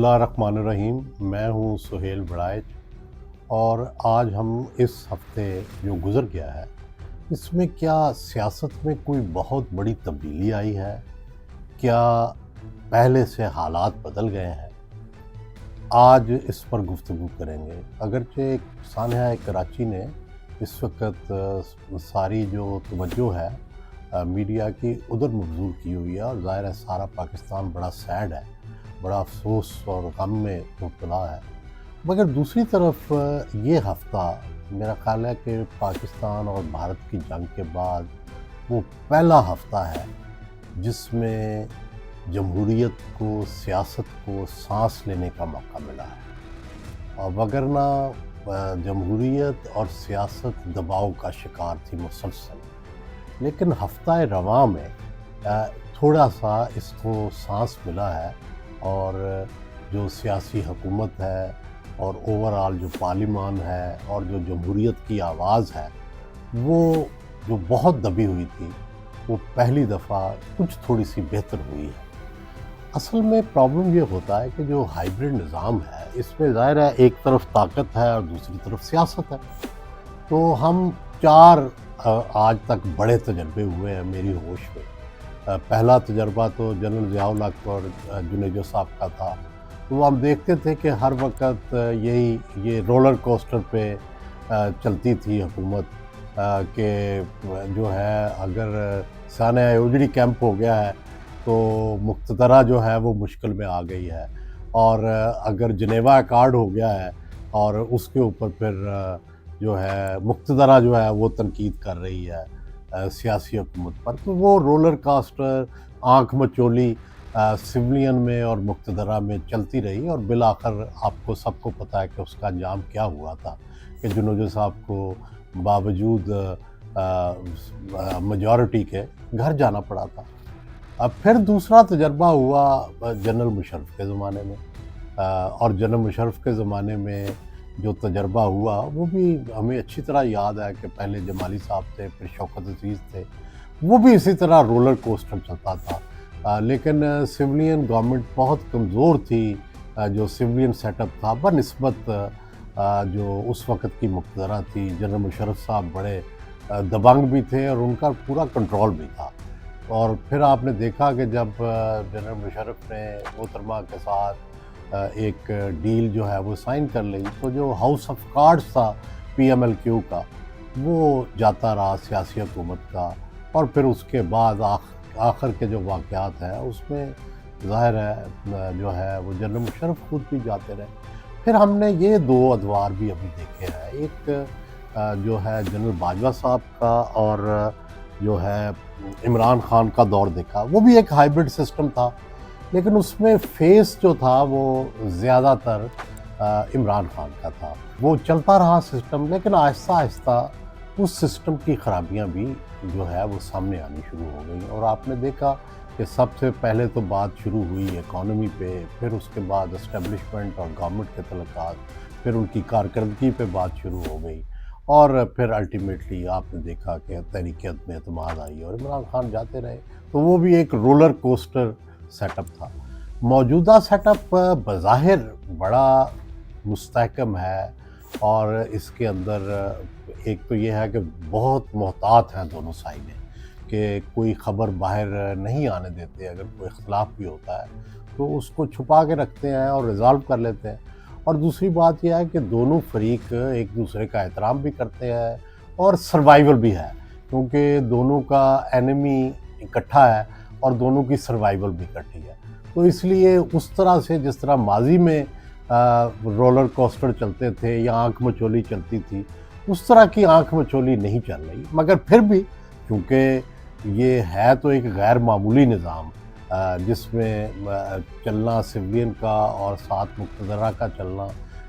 اللہ الرحمن الرحیم، میں ہوں سہیل بڑائچ، اور آج ہم اس ہفتے جو گزر گیا ہے اس میں کیا سیاست میں کوئی بہت بڑی تبدیلی آئی ہے؟ کیا پہلے سے حالات بدل گئے ہیں؟ آج اس پر گفتگو کریں گے۔ اگرچہ سانحہ کراچی نے اس وقت ساری جو توجہ ہے میڈیا کی ادھر مبذول کی ہوئی ہے، اور ظاہر ہے سارا پاکستان بڑا سیڈ ہے، بڑا افسوس اور غم میں مبتلا ہے۔ مگر دوسری طرف یہ ہفتہ میرا خیال ہے کہ پاکستان اور بھارت کی جنگ کے بعد وہ پہلا ہفتہ ہے جس میں جمہوریت کو، سیاست کو سانس لینے کا موقع ملا ہے، اور وگرنہ جمہوریت اور سیاست دباؤ کا شکار تھی مسلسل۔ لیکن ہفتہ رواں میں تھوڑا سا اس کو سانس ملا ہے، اور جو سیاسی حکومت ہے اور اوورآل جو پارلیمان ہے اور جو جمہوریت کی آواز ہے، وہ جو بہت دبی ہوئی تھی وہ پہلی دفعہ کچھ تھوڑی سی بہتر ہوئی ہے۔ اصل میں پرابلم یہ ہوتا ہے کہ جو ہائیبرڈ نظام ہے اس میں ظاہر ہے ایک طرف طاقت ہے اور دوسری طرف سیاست ہے۔ تو ہم چار آج تک بڑے تجربے ہوئے ہیں میری ہوش میں۔ پہلا تجربہ تو جنرل ضیاء الحق اور جنیجو صاحب کا تھا، تو وہ ہم دیکھتے تھے کہ ہر وقت یہ رولر کوسٹر پہ چلتی تھی حکومت، کہ جو ہے اگر سانحہ اجڑی کیمپ ہو گیا ہے تو مقتدرہ جو ہے وہ مشکل میں آ گئی ہے، اور اگر جنیوا ایکارڈ ہو گیا ہے اور اس کے اوپر پھر جو ہے مقتدرہ جو ہے وہ تنقید کر رہی ہے سیاسی حکومت پر، تو وہ رولر کاسٹر آنکھ مچولی سولین میں اور مقتدرہ میں چلتی رہی، اور بالآخر آپ کو سب کو پتہ ہے کہ اس کا انجام کیا ہوا تھا، کہ جنوجو صاحب کو باوجود میجورٹی کے گھر جانا پڑا تھا۔ اب پھر دوسرا تجربہ ہوا جنرل مشرف کے زمانے میں، اور جنرل مشرف کے زمانے میں جو تجربہ ہوا وہ بھی ہمیں اچھی طرح یاد ہے کہ پہلے جمالی صاحب تھے، پھر شوکت عزیز تھے، وہ بھی اسی طرح رولر کوسٹر چلتا تھا، لیکن سولین گورنمنٹ بہت کمزور تھی۔ جو سولین سیٹ اپ تھا بنسبت جو اس وقت کی مقتدرہ تھی، جنرل مشرف صاحب بڑے دبنگ بھی تھے اور ان کا پورا کنٹرول بھی تھا۔ اور پھر آپ نے دیکھا کہ جب جنرل مشرف نے محترمہ کے ساتھ ایک ڈیل جو ہے وہ سائن کر لی، تو جو ہاؤس آف کارڈز تھا پی ایم ایل کیو کا، وہ جاتا رہا سیاسی حکومت کا، اور پھر اس کے بعد آخر کے جو واقعات ہیں اس میں ظاہر ہے جو ہے وہ جنرل مشرف خود بھی جاتے رہے۔ پھر ہم نے یہ دو ادوار بھی ابھی دیکھے ہیں، ایک جو ہے جنرل باجوہ صاحب کا اور جو ہے عمران خان کا دور دیکھا، وہ بھی ایک ہائیبرڈ سسٹم تھا، لیکن اس میں فیس جو تھا وہ زیادہ تر عمران خان کا تھا۔ وہ چلتا رہا سسٹم، لیکن آہستہ آہستہ اس سسٹم کی خرابیاں بھی جو ہے وہ سامنے آنی شروع ہو گئیں، اور آپ نے دیکھا کہ سب سے پہلے تو بات شروع ہوئی اکانومی پہ، پھر اس کے بعد اسٹیبلشمنٹ اور گورنمنٹ کے تعلقات، پھر ان کی کارکردگی پہ بات شروع ہو گئی، اور پھر الٹیمیٹلی آپ نے دیکھا کہ تحریک عدم اعتماد آئی اور عمران خان جاتے رہے۔ تو وہ بھی ایک رولر کوسٹر سیٹ اپ تھا۔ موجودہ سیٹ اپ بظاہر بڑا مستحکم ہے، اور اس کے اندر ایک تو یہ ہے کہ بہت محتاط ہیں دونوں سائڈیں، کہ کوئی خبر باہر نہیں آنے دیتے، اگر کوئی اختلاف بھی ہوتا ہے تو اس کو چھپا کے رکھتے ہیں اور ریزالو کر لیتے ہیں۔ اور دوسری بات یہ ہے کہ دونوں فریق ایک دوسرے کا احترام بھی کرتے ہیں، اور سروائیول بھی ہے، کیونکہ دونوں کا اینمی اکٹھا ہے اور دونوں کی سروائیول بھی اکٹھی ہے۔ تو اس لیے اس طرح سے جس طرح ماضی میں رولر کوسٹر چلتے تھے یا آنکھ مچولی چلتی تھی، اس طرح کی آنکھ مچولی نہیں چل رہی، مگر پھر بھی کیونکہ یہ ہے تو ایک غیر معمولی نظام، جس میں چلنا سولین کا اور ساتھ مقتدرہ کا چلنا،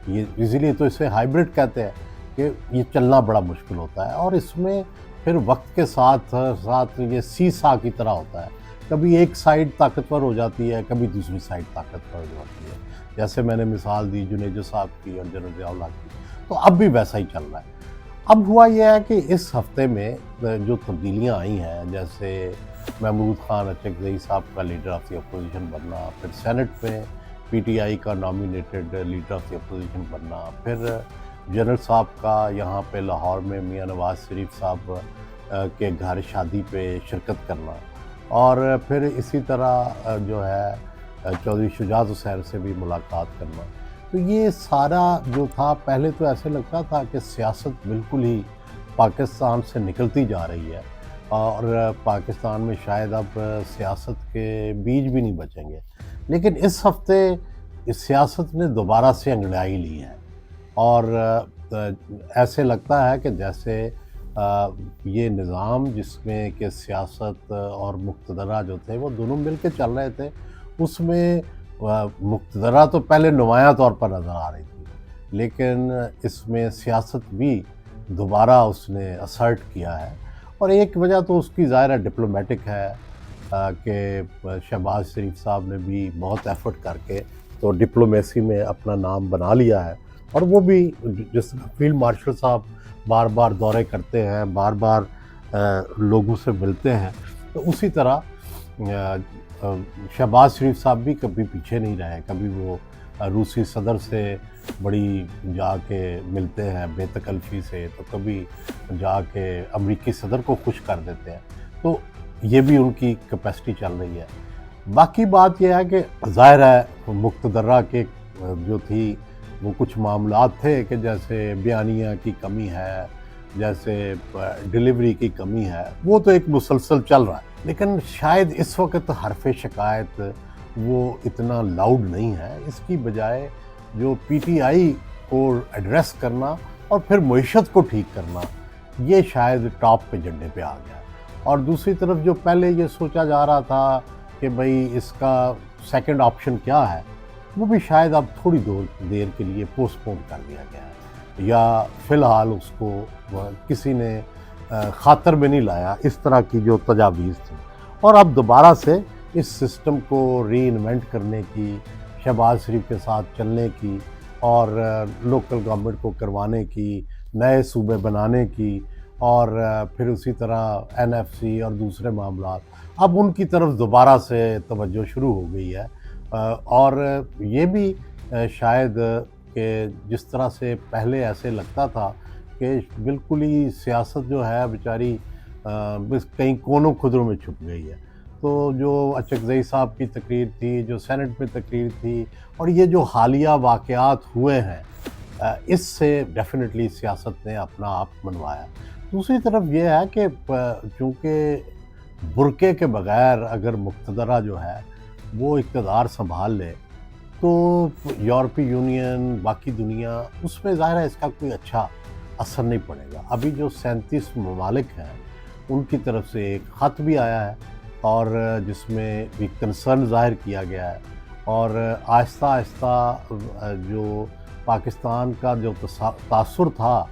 یہ اسی لیے تو اسے ہائیبرڈ کہتے ہیں کہ یہ چلنا بڑا مشکل ہوتا ہے، اور اس میں پھر وقت کے ساتھ ساتھ یہ سی سا کی طرح ہوتا ہے، کبھی ایک سائیڈ طاقتور ہو جاتی ہے، کبھی دوسری سائیڈ طاقتور ہو جاتی ہے، جیسے میں نے مثال دی جنیجو صاحب کی اور جنرل ضیاء الحق کی، تو اب بھی ویسا ہی چل رہا ہے۔ اب ہوا یہ ہے کہ اس ہفتے میں جو تبدیلیاں آئی ہیں، جیسے محمود خان اچک زئی صاحب کا لیڈر آف دی اپوزیشن بننا، پھر سینٹ میں پی ٹی آئی کا nominated leader of the opposition بننا، پھر جنرل صاحب کا یہاں پہ لاہور میں میاں نواز شریف صاحب کے گھر شادی پہ شرکت کرنا، اور پھر اسی طرح جو ہے چودھری شجاعت حسین سے بھی ملاقات کرنا. تو یہ سارا جو تھا، پہلے تو ایسے لگتا تھا کہ سیاست بالکل ہی پاکستان سے نکلتی جا رہی ہے اور پاکستان میں شاید اب سیاست کے بیج بھی نہیں بچیں گے. لیکن اس ہفتے اس سیاست نے دوبارہ سے انگڑائی لی ہے، اور ایسے لگتا ہے کہ جیسے یہ نظام جس میں کہ سیاست اور مقتدرہ جو تھے وہ دونوں مل کے چل رہے تھے، اس میں مقتدرہ تو پہلے نمایاں طور پر نظر آ رہی تھی، لیکن اس میں سیاست بھی دوبارہ اس نے اسرٹ کیا ہے. اور ایک وجہ تو اس کی ظاہر ڈپلومیٹک ہے کہ شہباز شریف صاحب نے بھی بہت ایفرٹ کر کے تو ڈپلومیسی میں اپنا نام بنا لیا ہے، اور وہ بھی جس فیلڈ مارشل صاحب بار بار دورے کرتے ہیں، بار بار لوگوں سے ملتے ہیں، تو اسی طرح شہباز شریف صاحب بھی کبھی پیچھے نہیں رہے. کبھی وہ روسی صدر سے بڑی جا کے ملتے ہیں بے تکلفی سے، تو کبھی جا کے امریکی صدر کو خوش کر دیتے ہیں. تو یہ بھی ان کی کیپیسٹی چل رہی ہے. باقی بات یہ ہے کہ ظاہر ہے مقتدرہ کے جو تھی وہ کچھ معاملات تھے کہ جیسے بیانیہ کی کمی ہے، جیسے ڈیلیوری کی کمی ہے، وہ تو ایک مسلسل چل رہا ہے. لیکن شاید اس وقت حرف شکایت وہ اتنا لاؤڈ نہیں ہے. اس کی بجائے جو پی ٹی آئی کو ایڈریس کرنا اور پھر معیشت کو ٹھیک کرنا، یہ شاید ٹاپ پہ جنڈے پہ آ گیا. اور دوسری طرف جو پہلے یہ سوچا جا رہا تھا کہ بھئی اس کا سیکنڈ آپشن کیا ہے، وہ بھی شاید اب تھوڑی دیر کے لیے پوسٹ پون کر دیا گیا ہے، یا فی الحال اس کو کسی نے خاطر میں نہیں لایا اس طرح کی جو تجاویز تھی. اور اب دوبارہ سے اس سسٹم کو ری انوینٹ کرنے کی، شہباز شریف کے ساتھ چلنے کی، اور لوکل گورنمنٹ کو کروانے کی، نئے صوبے بنانے کی، اور پھر اسی طرح این ایف سی اور دوسرے معاملات، اب ان کی طرف دوبارہ سے توجہ شروع ہو گئی ہے. اور یہ بھی شاید کہ جس طرح سے پہلے ایسے لگتا تھا کہ بالکل ہی سیاست جو ہے بیچاری بس کئی کونوں خدروں میں چھپ گئی ہے. تو جو اچکزئی صاحب کی تقریر تھی، جو سینٹ میں تقریر تھی، اور یہ جو حالیہ واقعات ہوئے ہیں، اس سے ڈیفینیٹلی سیاست نے اپنا آپ منوایا. دوسری طرف یہ ہے کہ چونکہ برقعے کے بغیر اگر مقتدرہ جو ہے وہ اقتدار سنبھال لے تو یورپی یونین، باقی دنیا، اس میں ظاہر ہے اس کا کوئی اچھا اثر نہیں پڑے گا. ابھی جو 37 ممالک ہیں ان کی طرف سے ایک خط بھی آیا ہے، اور جس میں بھی کنسرن ظاہر کیا گیا ہے، اور آہستہ آہستہ جو پاکستان کا جو تاثر تھا،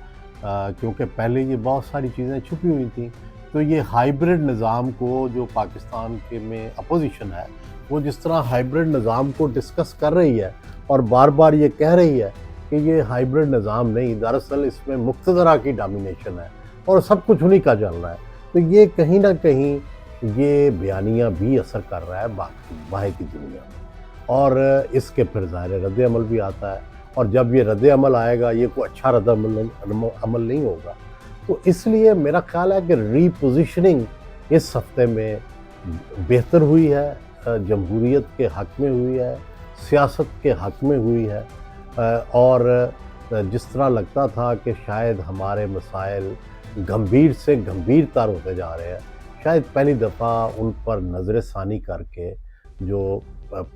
کیونکہ پہلے یہ بہت ساری چیزیں چھپی ہوئی تھیں، تو یہ ہائیبرڈ نظام کو جو پاکستان کے میں اپوزیشن ہے وہ جس طرح ہائیبرڈ نظام کو ڈسکس کر رہی ہے اور بار بار یہ کہہ رہی ہے کہ یہ ہائیبرڈ نظام نہیں، دراصل اس میں مقتدرہ کی ڈومینیشن ہے اور سب کچھ انہی کا چل رہا ہے. تو یہ کہیں نہ کہیں یہ بیانیہ بھی اثر کر رہا ہے باہر کی دنیا میں، اور اس کے پھر ظاہر رد عمل بھی آتا ہے. اور جب یہ رد عمل آئے گا، یہ کوئی اچھا رد عمل نہیں ہوگا. تو اس لیے میرا خیال ہے کہ ری پوزیشننگ اس ہفتے میں بہتر ہوئی ہے، جمہوریت کے حق میں ہوئی ہے، سیاست کے حق میں ہوئی ہے. اور جس طرح لگتا تھا کہ شاید ہمارے مسائل گمبھیر سے گمبھیر تر ہوتے جا رہے ہیں، شاید پہلی دفعہ ان پر نظر ثانی کر کے جو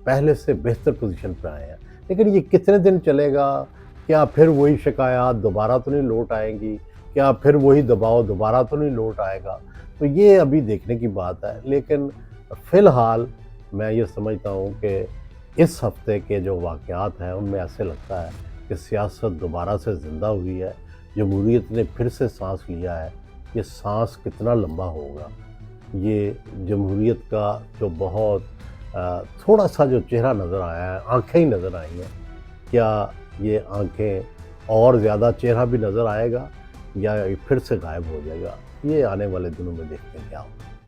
پہلے سے بہتر پوزیشن پہ آئے ہیں. لیکن یہ کتنے دن چلے گا؟ کیا پھر وہی شکایات دوبارہ تو نہیں لوٹ آئیں گی؟ کیا پھر وہی دباؤ دوبارہ تو نہیں لوٹ آئے گا؟ تو یہ ابھی دیکھنے کی بات ہے. لیکن فی الحال میں یہ سمجھتا ہوں کہ اس ہفتے کے جو واقعات ہیں ان میں ایسے لگتا ہے کہ سیاست دوبارہ سے زندہ ہوئی ہے، جمہوریت نے پھر سے سانس لیا ہے. یہ سانس کتنا لمبا ہوگا، یہ جمہوریت کا جو بہت تھوڑا سا جو چہرہ نظر آیا ہے، آنکھیں ہی نظر آئی ہیں، کیا یہ آنکھیں اور زیادہ چہرہ بھی نظر آئے گا یا پھر سے غائب ہو جائے گا؟ یہ آنے والے دنوں میں دیکھتے ہیں کیا ہوگا.